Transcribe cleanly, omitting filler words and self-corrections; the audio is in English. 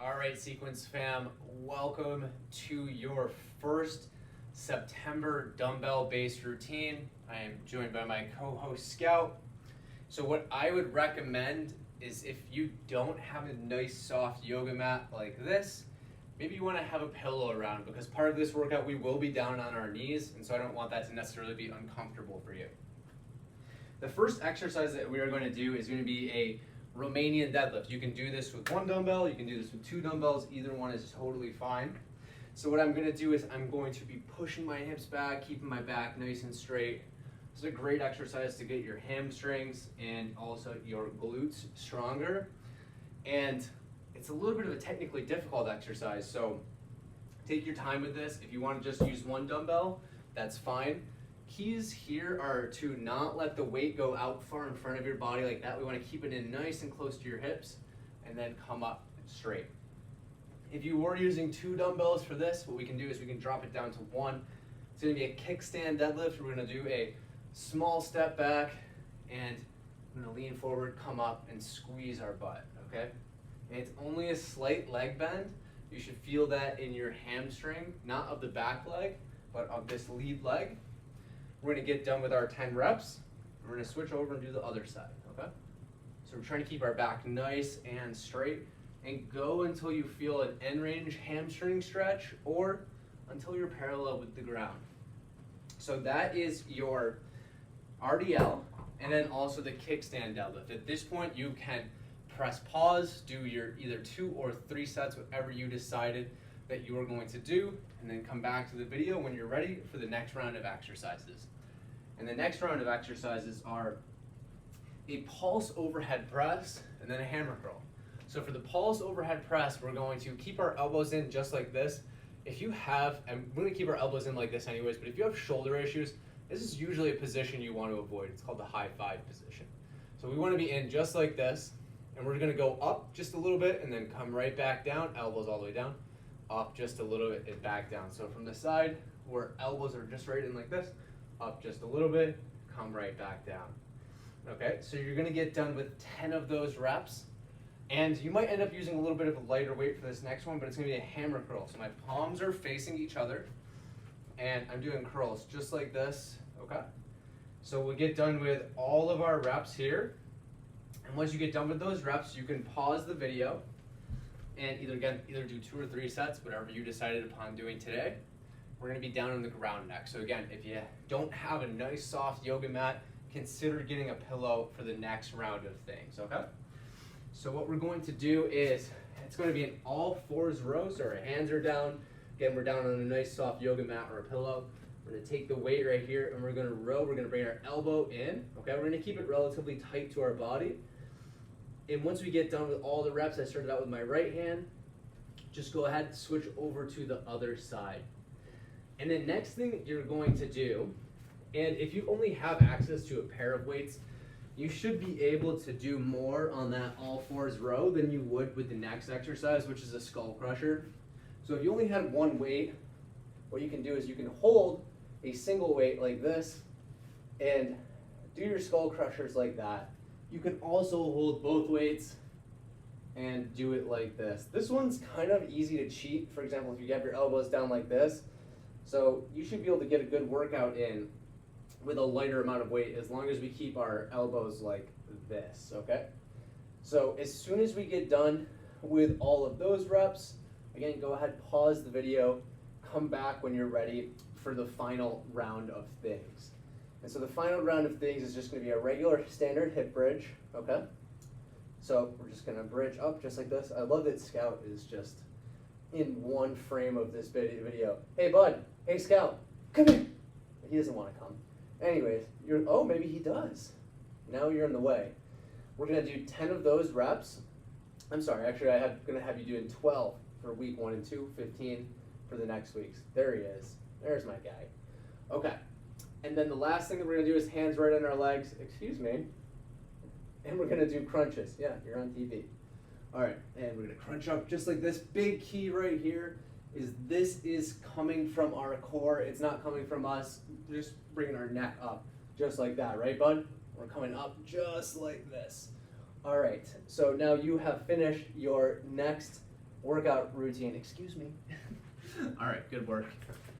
All right, Sequence fam, welcome to your first September dumbbell-based routine. I am joined by my co-host Scout. So what I would recommend is if you don't have a nice soft yoga mat like this, maybe you want to have a pillow around, because part of this workout we will be down on our knees, and so I don't want that to necessarily be uncomfortable for you. The first exercise that we are going to do is going to be a Romanian deadlift. You can do this with one dumbbell, you can do this with two dumbbells, either one is totally fine. So what I'm going to do is I'm going to be pushing my hips back, keeping my back nice and straight. This is a great exercise to get your hamstrings and also your glutes stronger. And it's a little bit of a technically difficult exercise, so take your time with this. If you want to just use one dumbbell, that's fine. Keys here are to not let the weight go out far in front of your body like that. We want to keep it in nice and close to your hips and then come up straight. If you were using two dumbbells for this, what we can do is we can drop it down to one. It's going to be a kickstand deadlift. We're going to do a small step back and I'm going to lean forward, come up, and squeeze our butt, okay? And it's only a slight leg bend. You should feel that in your hamstring, not of the back leg, but of this lead leg. We're going to get done with our 10 reps. We're going to switch over and do the other side, okay? So we're trying to keep our back nice and straight and go until you feel an end range hamstring stretch or until you're parallel with the ground. So that is your RDL and then also the kickstand deadlift. At this point, you can press pause, do your either 2 or 3 sets, whatever you decided that you are going to do, and then come back to the video when you're ready for the next round of exercises. And the next round of exercises are a pulse overhead press and then a hammer curl. So for the pulse overhead press, we're going to keep our elbows in just like this. If you have, and we're going to keep our elbows in like this anyways, but if you have shoulder issues, this is usually a position you want to avoid. It's called the high five position. So we want to be in just like this, and we're going to go up just a little bit and then come right back down, elbows all the way down, up just a little bit and back down. So from the side where elbows are just right in like this, up just a little bit, come right back down. Okay, so you're gonna get done with 10 of those reps, and you might end up using a little bit of a lighter weight for this next one, but it's gonna be a hammer curl. So my palms are facing each other, and I'm doing curls just like this, okay? So we'll get done with all of our reps here, and once you get done with those reps, you can pause the video and either do 2 or 3 sets, whatever you decided upon doing today. We're going to be down on the ground next. So again, if you don't have a nice soft yoga mat, consider getting a pillow for the next round of things, okay? So what we're going to do is, it's going to be an all fours row, so our hands are down. Again, we're down on a nice soft yoga mat or a pillow. We're going to take the weight right here and we're going to row. We're going to bring our elbow in, okay? We're going to keep it relatively tight to our body. And once we get done with all the reps, I started out with my right hand, just go ahead and switch over to the other side. And the next thing you're going to do, and if you only have access to a pair of weights, you should be able to do more on that all fours row than you would with the next exercise, which is a skull crusher. So if you only had one weight, what you can do is you can hold a single weight like this and do your skull crushers like that. You can also hold both weights and do it like this. This one's kind of easy to cheat. For example, if you have your elbows down like this, so you should be able to get a good workout in with a lighter amount of weight as long as we keep our elbows like this, okay? So as soon as we get done with all of those reps, again, go ahead, pause the video, come back when you're ready for the final round of things. And so the final round of things is just going to be a regular standard hip bridge, okay? So we're just going to bridge up just like this. I love that Scout is just in one frame of this video. Hey, bud. Hey, Scout. Come here. He doesn't want to come. Anyways, oh, maybe he does. Now you're in the way. We're going to do 10 of those reps. I'm sorry, actually, I'm going to have you doing 12 for week 1 and 2, 15 for the next weeks. There he is. There's my guy. Okay. And then the last thing that we're going to do is hands right on our legs. Excuse me. And we're going to do crunches. Yeah, you're on TV. All right, and we're going to crunch up just like this. Big key right here is this is coming from our core. It's not coming from us. Just bringing our neck up just like that, right, bud? We're coming up just like this. All right, so now you have finished your next workout routine. Excuse me. All right, good work.